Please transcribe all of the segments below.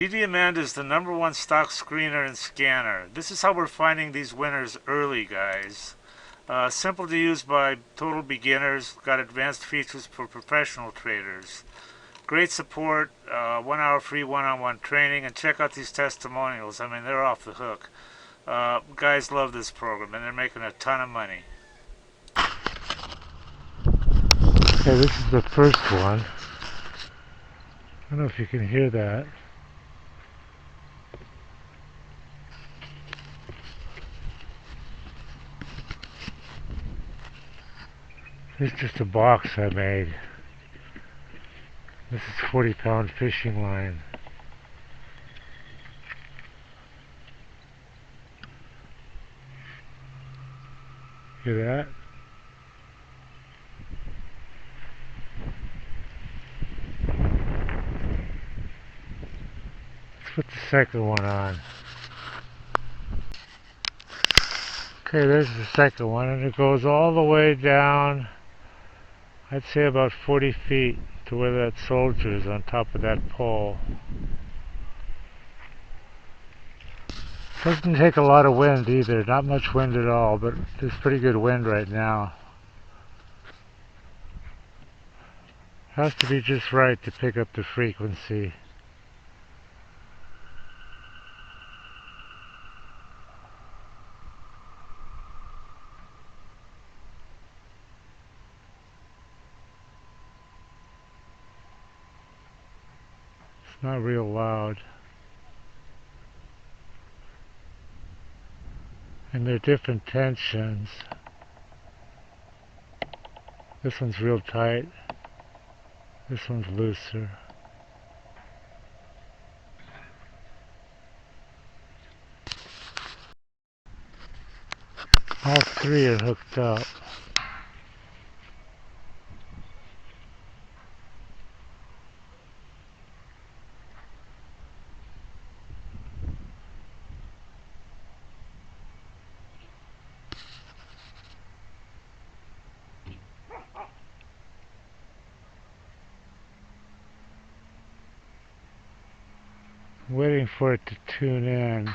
DDAmanda is the #1 stock screener and scanner. This is how we're finding these winners early, guys. Simple to use by total beginners. Got advanced features for professional traders. Great support, 1 hour free one-on-one training, and check out these testimonials. I mean, they're off the hook. Guys love this program, and they're making a ton of money. Okay, this is the first one. I don't know if you can hear that. This is just a box I made. This is 40-pound fishing line. Hear that? Let's put the second one on. Okay, there's the second one, and it goes all the way down, I'd say about 40 feet to where that soldier is on top of that pole. Doesn't take a lot of wind either, not much wind at all, but there's pretty good wind right now. Has to be just right to pick up the frequency. It's not real loud. And they're different tensions. This one's real tight. This one's looser. All three are hooked up. I'm waiting for it to tune in.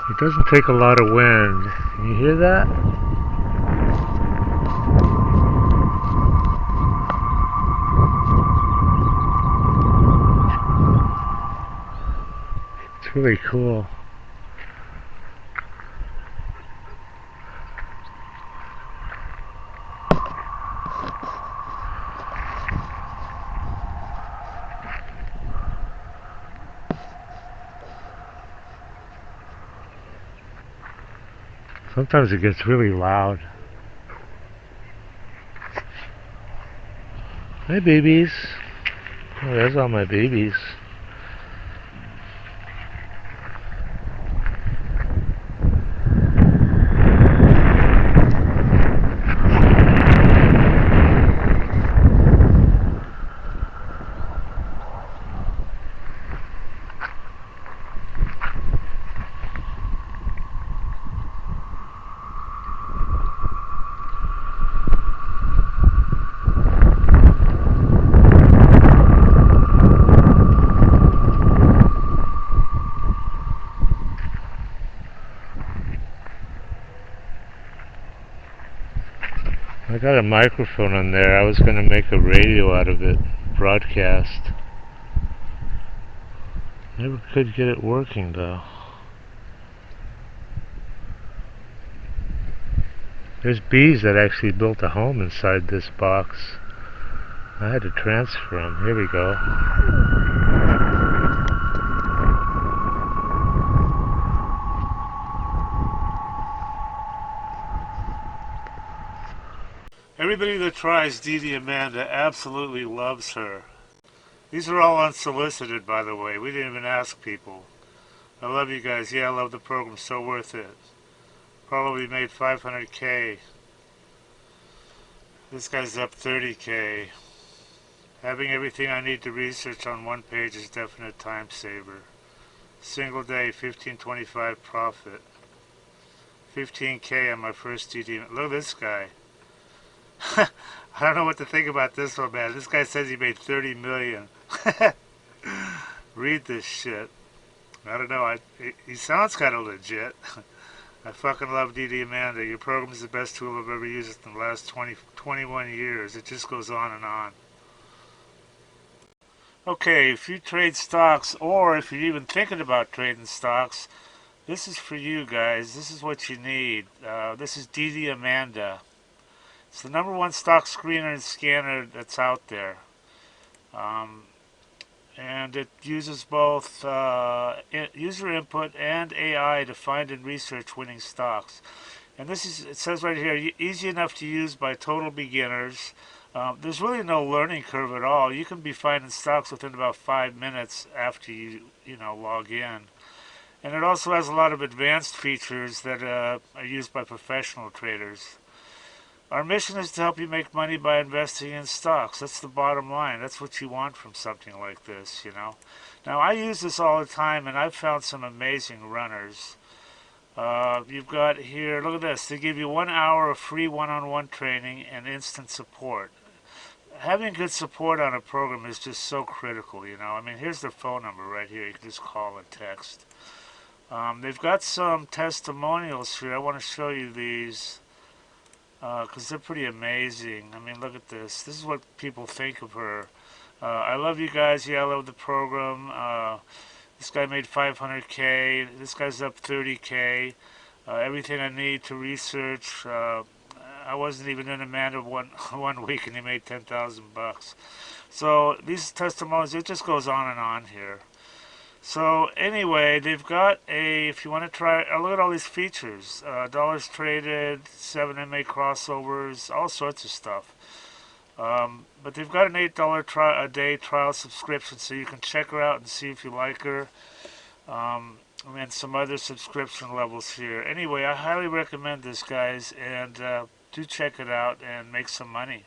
It doesn't take a lot of wind. Can you hear that? It's really cool. Sometimes it gets really loud. Hi, babies. Oh, there's all my babies. I got a microphone on there. I was going to make a radio out of it, broadcast. Never could get it working though. There's bees that actually built a home inside this box. I had to transfer them. Here we go. Everybody that tries DDAmanda absolutely loves her. These are all unsolicited, by the way. We didn't even ask people. I love you guys. Yeah, I love the program. So worth it. Probably made 500K. This guy's up 30K. Having everything I need to research on one page is definite time saver. Single day, 1525 profit. 15K on my first DD. Look at this guy. I don't know what to think about this one, man. This guy says he made 30 million. Read this shit. I don't know. He sounds kind of legit. I fucking love DDAmanda. Your program is the best tool I've ever used in the last 21 years. It just goes on and on. Okay, if you trade stocks, or if you're even thinking about trading stocks, this is for you guys. This is what you need. This is DDAmanda. It's the #1 stock screener and scanner that's out there. And it uses both user input and AI to find and research winning stocks. And this is, it says right here, easy enough to use by total beginners. There's really no learning curve at all. You can be finding stocks within about 5 minutes after you log in. And it also has a lot of advanced features that are used by professional traders. Our mission is to help you make money by investing in stocks. That's the bottom line. That's what you want from something like this, Now, I use this all the time, and I've found some amazing runners. You've got here, look at this. They give you 1 hour of free one-on-one training and instant support. Having good support on a program is just so critical, I mean, here's their phone number right here. You can just call and text. They've got some testimonials here. I want to show you these, because they're pretty amazing. I mean, look at this. This is what people think of her. I love you guys. Yeah, I love the program. This guy made 500K. This guy's up 30K. Everything I need to research. I wasn't even in Amanda one week, and he made 10,000 bucks. So these testimonials, it just goes on and on here. So anyway, they've got if you want to try, look at all these features. Dollars traded, 7 MA crossovers, all sorts of stuff. But they've got an $8 a day trial subscription, so you can check her out and see if you like her. And some other subscription levels here. Anyway, I highly recommend this, guys, and do check it out and make some money.